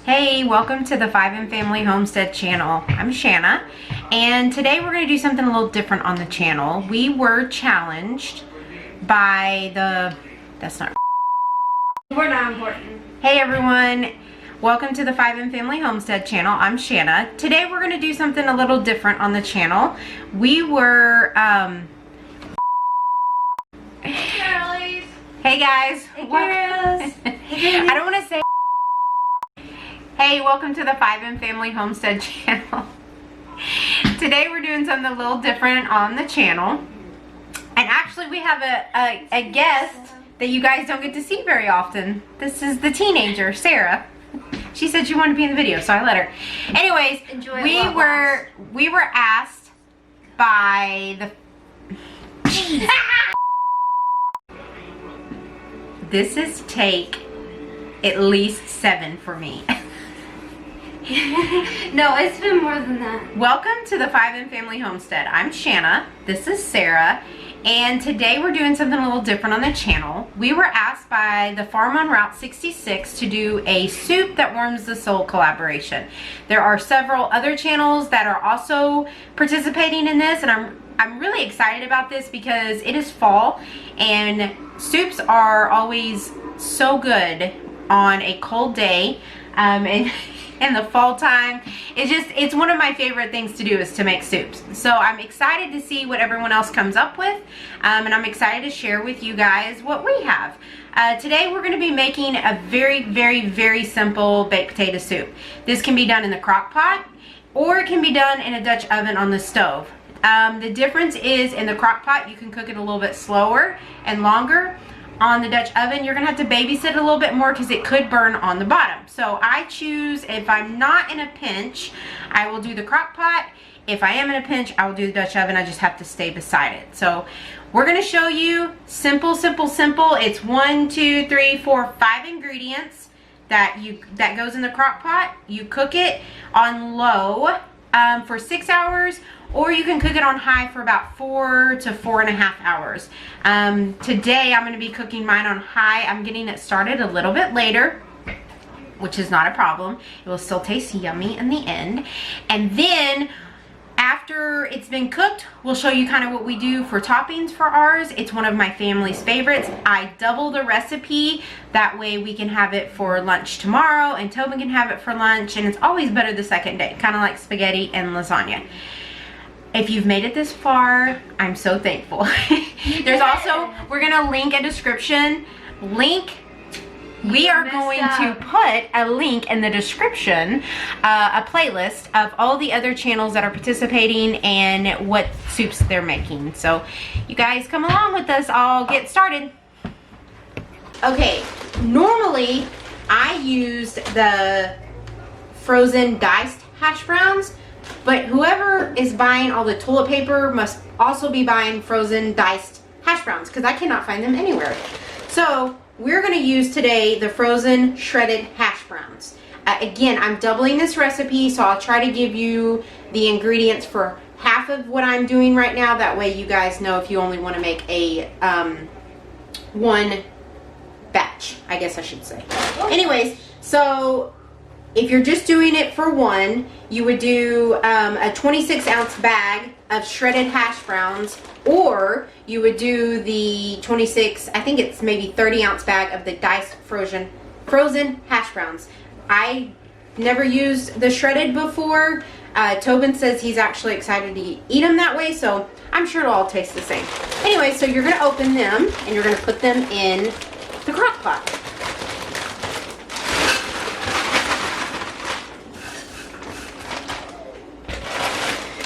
Hey, welcome to the Chives Family Homestead channel. I'm Shanna, and today we're going to do something a little different on the channel. We were challenged by that's not... We're not important. Hey everyone, welcome to the Chives Family Homestead channel. I'm Shanna. Today we're going to do something a little different on the channel. We were, Hey girlies. Hey guys. Hey girls. I don't want to say... Hey, welcome to the Chives Family Homestead channel. Today we're doing something a little different on the channel. And actually we have a guest that you guys don't get to see very often. This is the teenager, Sarah. She said she wanted to be in the video, so I let her. Anyways, we were asked by the... This is take at least 7 for me. No, it's been more than that. Welcome to the Chives Family Homestead. I'm Shanna. This is Sarah. And today we're doing something a little different on the channel. We were asked by the Farm on Route 66 to do a Soup That Warms the Soul collaboration. There are several other channels that are also participating in this, and I'm really excited about this because it is fall and soups are always so good on a cold day. And in the fall time, it's one of my favorite things to do is to make soups. So I'm excited to see what everyone else comes up with, and I'm excited to share with you guys what we have. Today we're going to be making a very simple baked potato soup. This can be done in the crock pot or it can be done in a Dutch oven on the stove. The difference is in the crock pot you can cook it a little bit slower and longer. On the Dutch oven, you're going to have to babysit it a little bit more because it could burn on the bottom. So I choose, if I'm not in a pinch, I will do the crock pot. If I am in a pinch, I will do the Dutch oven. I just have to stay beside it. So we're going to show you simple. It's 1, 2, 3, 4, 5 ingredients that goes in the crock pot. You cook it on low for 6 hours, or you can cook it on high for about 4 to 4.5 hours. Today I'm going to be cooking mine on high. I'm getting it started a little bit later, which is not a problem. It will still taste yummy in the end. And then after it's been cooked, we'll show you kind of what we do for toppings for ours. It's one of my family's favorites. I double the recipe. That way we can have it for lunch tomorrow and Tobin can have it for lunch, and it's always better the second day, kind of like spaghetti and lasagna. If you've made it this far, I'm so thankful. There's also, we're going to link a description. We are going to put a link in the description, a playlist of all the other channels that are participating and what soups they're making. So you guys come along with us. I'll get started. Okay, normally I use the frozen diced hash browns, but whoever is buying all the toilet paper must also be buying frozen diced hash browns because I cannot find them anywhere. So we're going to use today the frozen shredded hash browns. Again, I'm doubling this recipe, so I'll try to give you the ingredients for half of what I'm doing right now. That way you guys know if you only want to make a one batch, I guess I should say. Anyways, so if you're just doing it for one, you would do a 26-ounce bag of shredded hash browns, or you would do the 26, I think it's maybe 30-ounce bag of the diced frozen hash browns. I never used the shredded before. Tobin says he's actually excited to eat them that way, so I'm sure it'll all taste the same. Anyway, so you're going to open them and you're going to put them in the crock pot.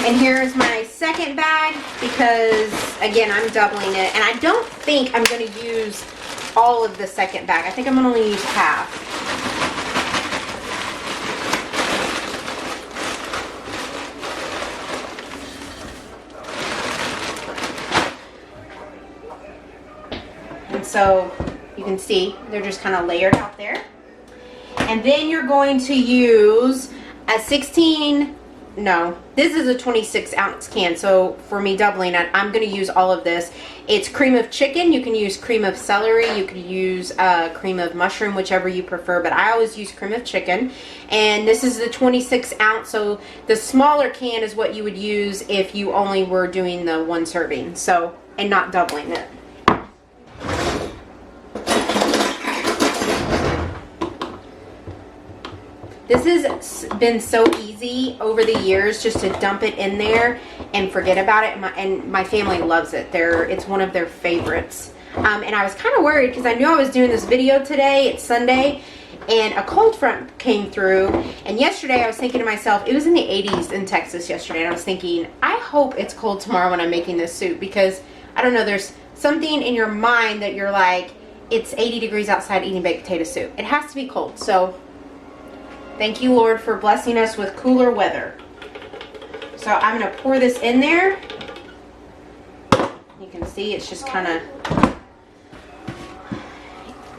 And here's my second bag because, again, I'm doubling it. And I don't think I'm going to use all of the second bag. I think I'm going to only use half. And so you can see they're just kind of layered out there. And then you're going to use a 16 no, this is a 26-ounce can, so for me doubling it, I'm going to use all of this. It's cream of chicken. You can use cream of celery. You could use cream of mushroom, whichever you prefer, but I always use cream of chicken. And this is the 26-ounce, so the smaller can is what you would use if you only were doing the one serving, so, and not doubling it. This has been so easy over the years just to dump it in there and forget about it. And my family loves it. It's one of their favorites. And I was kind of worried because I knew I was doing this video today. It's Sunday. And a cold front came through. And yesterday I was thinking to myself, it was in the 80s in Texas yesterday. And I was thinking, I hope it's cold tomorrow when I'm making this soup. Because, I don't know, there's something in your mind that you're like, it's 80 degrees outside eating baked potato soup. It has to be cold. So thank you, Lord, for blessing us with cooler weather. So I'm going to pour this in there. You can see it's just kind of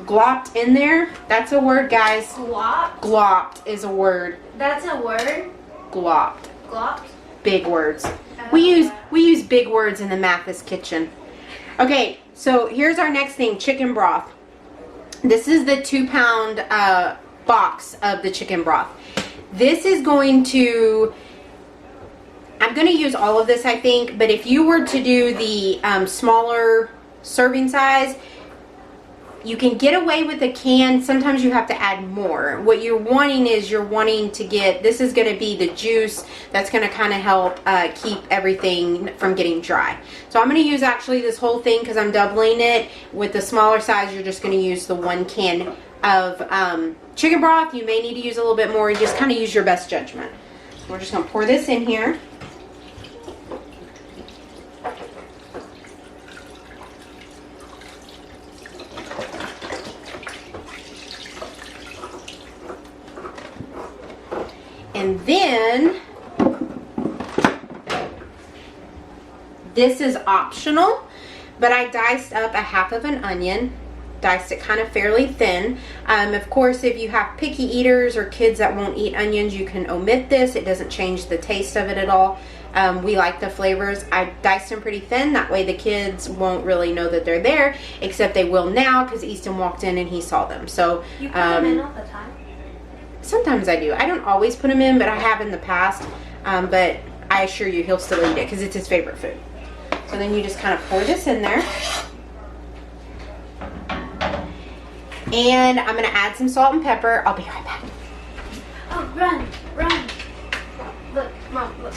glopped in there. That's a word, guys. Glopped? Glopped is a word. That's a word? Glopped. Glopped? Big words. We use big words in the Mathis kitchen. Okay, so here's our next thing, chicken broth. This is the 2-pound box of the chicken broth. This is going to, I'm going to use all of this, I think, but if you were to do the smaller serving size, you can get away with a can. Sometimes you have to add more. What you're wanting is to get, this is going to be the juice that's going to kind of help keep everything from getting dry. So I'm going to use actually this whole thing because I'm doubling it. With the smaller size, you're just going to use the 1 can of chicken broth. You may need to use a little bit more. You just kind of use your best judgment. So we're just going to pour this in here. And then this is optional, but I diced up a half of an onion. Diced it kind of fairly thin. Of course, if you have picky eaters or kids that won't eat onions, you can omit this. It doesn't change the taste of it at all. We like the flavors. I diced them pretty thin. That way the kids won't really know that they're there, except they will now because Easton walked in and he saw them. So you put them in all the time? Sometimes I do. I don't always put them in, but I have in the past. But I assure you he'll still eat it because it's his favorite food. So then you just kind of pour this in there. And I'm going to add some salt and pepper. I'll be right back. Oh, run, run. Look, Mom, look.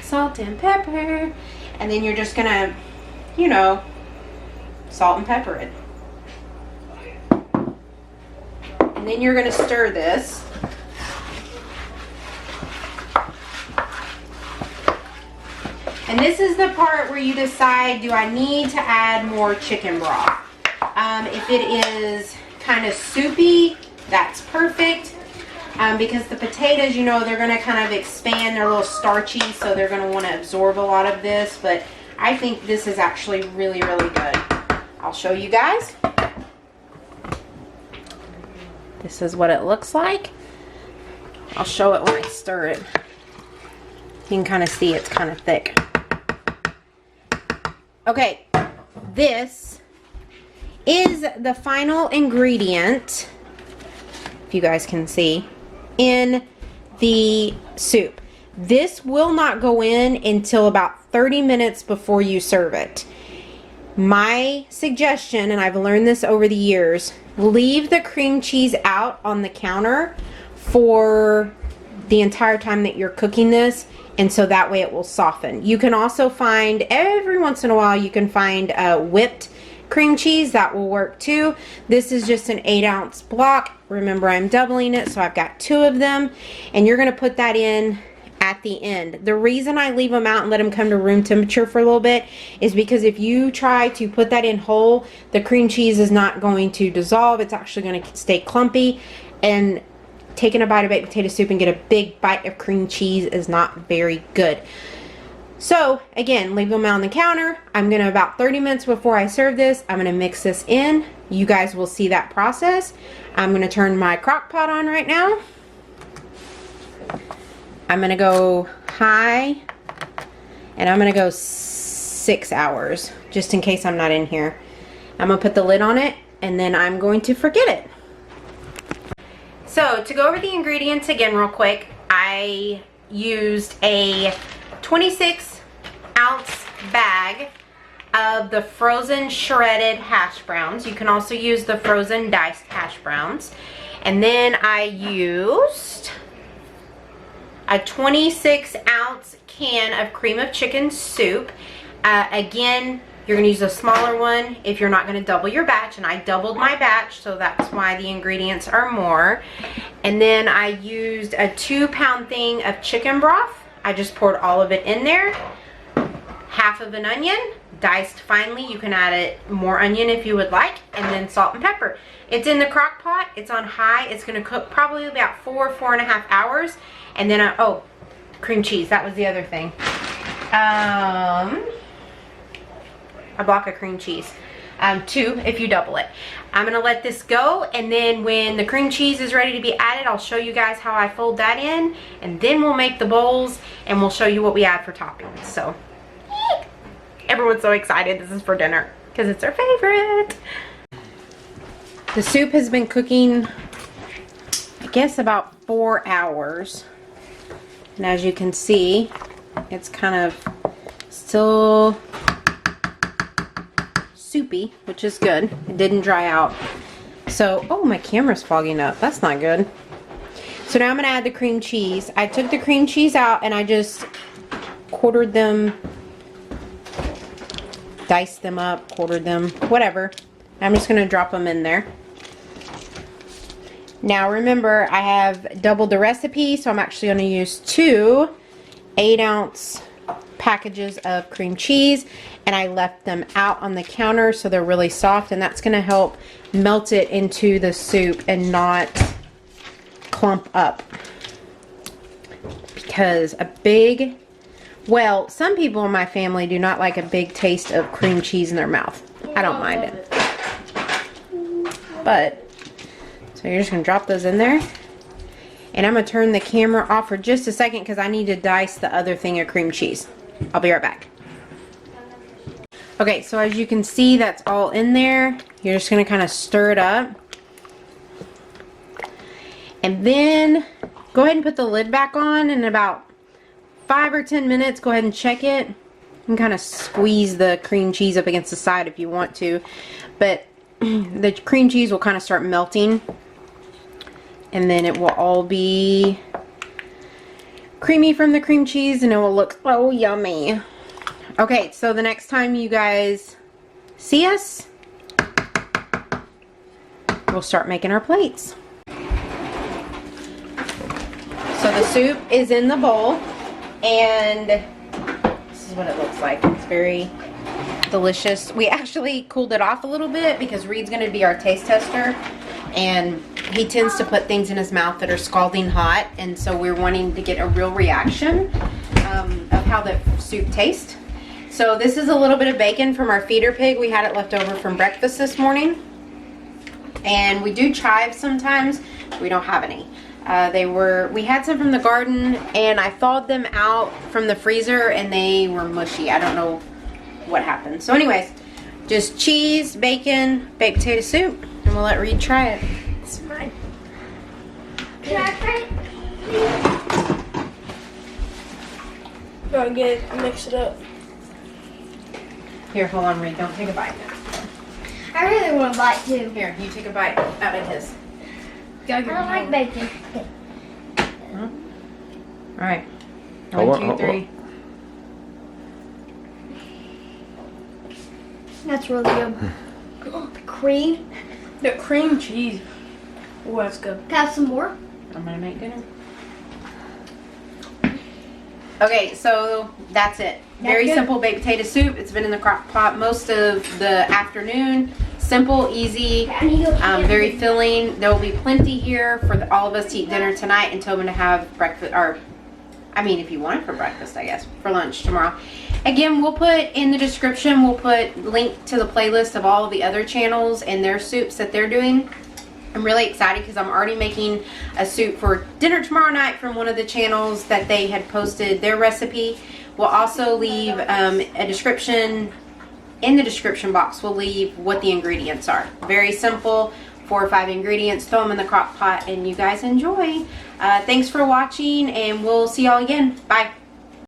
Salt and pepper. And then you're just going to, you know, salt and pepper it. And then you're going to stir this. And this is the part where you decide, do I need to add more chicken broth? If it is kind of soupy, that's perfect. Because the potatoes, you know, they're going to kind of expand. They're a little starchy, so they're going to want to absorb a lot of this. But I think this is actually really, really good. I'll show you guys. This is what it looks like. I'll show it when I stir it. You can kind of see it's kind of thick. Okay, this is the final ingredient, if you guys can see, in the soup. This will not go in until about 30 minutes before you serve it. My suggestion, and I've learned this over the years, leave the cream cheese out on the counter for the entire time that you're cooking this, and so that way it will soften. You can also find, every once in a while, you can find whipped cream cheese. That will work too. This is just an 8-ounce block. Remember, I'm doubling it, so I've got 2 of them, and you're going to put that in at the end. The reason I leave them out and let them come to room temperature for a little bit is because if you try to put that in whole, the cream cheese is not going to dissolve. It's actually going to stay clumpy, and taking a bite of baked potato soup and get a big bite of cream cheese is not very good. So again, leave them out on the counter. I'm going to, about 30 minutes before I serve this, I'm going to mix this in. You guys will see that process. I'm going to turn my crock pot on right now. I'm gonna go high, and I'm gonna go 6 hours, just in case I'm not in here. I'm gonna put the lid on it, and then I'm going to forget it. So to go over the ingredients again real quick, I used a 26-ounce bag of the frozen shredded hash browns. You can also use the frozen diced hash browns. And then I used a 26-ounce can of cream of chicken soup. Again, you're going to use a smaller one if you're not going to double your batch, and I doubled my batch, so that's why the ingredients are more. And then I used a 2-pound thing of chicken broth. I just poured all of it in there. Half of an onion, diced finely. You can add more onion if you would like, and then salt and pepper. It's in the crock pot. It's on high. It's going to cook probably about 4.5 hours. And then, oh, cream cheese. That was the other thing. A block of cream cheese. 2 if you double it. I'm going to let this go, and then when the cream cheese is ready to be added, I'll show you guys how I fold that in, and then we'll make the bowls, and we'll show you what we add for toppings. So, everyone's so excited. This is for dinner because it's our favorite. The soup has been cooking, I guess, about 4 hours. And as you can see, it's kind of still soupy, which is good. It didn't dry out. So, oh, my camera's fogging up. That's not good. So now I'm going to add the cream cheese. I took the cream cheese out and I just quartered them, diced them up, quartered them, whatever. I'm just going to drop them in there. Now remember, I have doubled the recipe, so I'm actually going to use 2 8-ounce packages of cream cheese, and I left them out on the counter so they're really soft, and that's going to help melt it into the soup and not clump up. Because well, some people in my family do not like a big taste of cream cheese in their mouth. I don't mind it. But, so you're just going to drop those in there. And I'm going to turn the camera off for just a second because I need to dice the other thing of cream cheese. I'll be right back. Okay, so as you can see, that's all in there. You're just going to kind of stir it up. And then go ahead and put the lid back on in about 5 or 10 minutes. Go ahead and check it. You can kind of squeeze the cream cheese up against the side if you want to. But the cream cheese will kind of start melting. And then it will all be creamy from the cream cheese, and it will look so yummy. Okay, so the next time you guys see us, we'll start making our plates. So the soup is in the bowl, and this is what it looks like. It's very delicious. We actually cooled it off a little bit because Reed's going to be our taste tester, and he tends to put things in his mouth that are scalding hot, and so we're wanting to get a real reaction of how the soup tastes. So this is a little bit of bacon from our feeder pig. We had it left over from breakfast this morning, and we do chives sometimes. We don't have any. We had some from the garden, and I thawed them out from the freezer, and they were mushy. I don't know what happened. So anyways, just cheese, bacon, baked potato soup, and we'll let Reed try it. It's mine. Can I try it? Go and get it, mix it up. Here, hold on, Reed. Don't take a bite. I really want to bite too. Here, you take a bite out of his. I don't like bacon. Huh? All right. Hold 1, on, 2, 3. That's really good. Oh, the cream. The cream cheese. Oh, that's good. Can I have some more? I'm gonna make dinner. Okay, so that's it. Very good? simple baked potato soup. It's been in the crock pot most of the afternoon. Simple, easy, I need to go very filling. There will be plenty here for all of us to eat dinner tonight and Tobin to have breakfast, or I mean if you want it for breakfast, I guess, for lunch tomorrow. Again, we'll put in the description, we'll put link to the playlist of all of the other channels and their soups that they're doing. I'm really excited because I'm already making a soup for dinner tomorrow night from one of the channels that they had posted their recipe. We'll also leave a description, in the description box we'll leave what the ingredients are. Very simple, 4 or 5 ingredients, throw them in the crock pot and you guys enjoy. Thanks for watching and we'll see y'all again. Bye.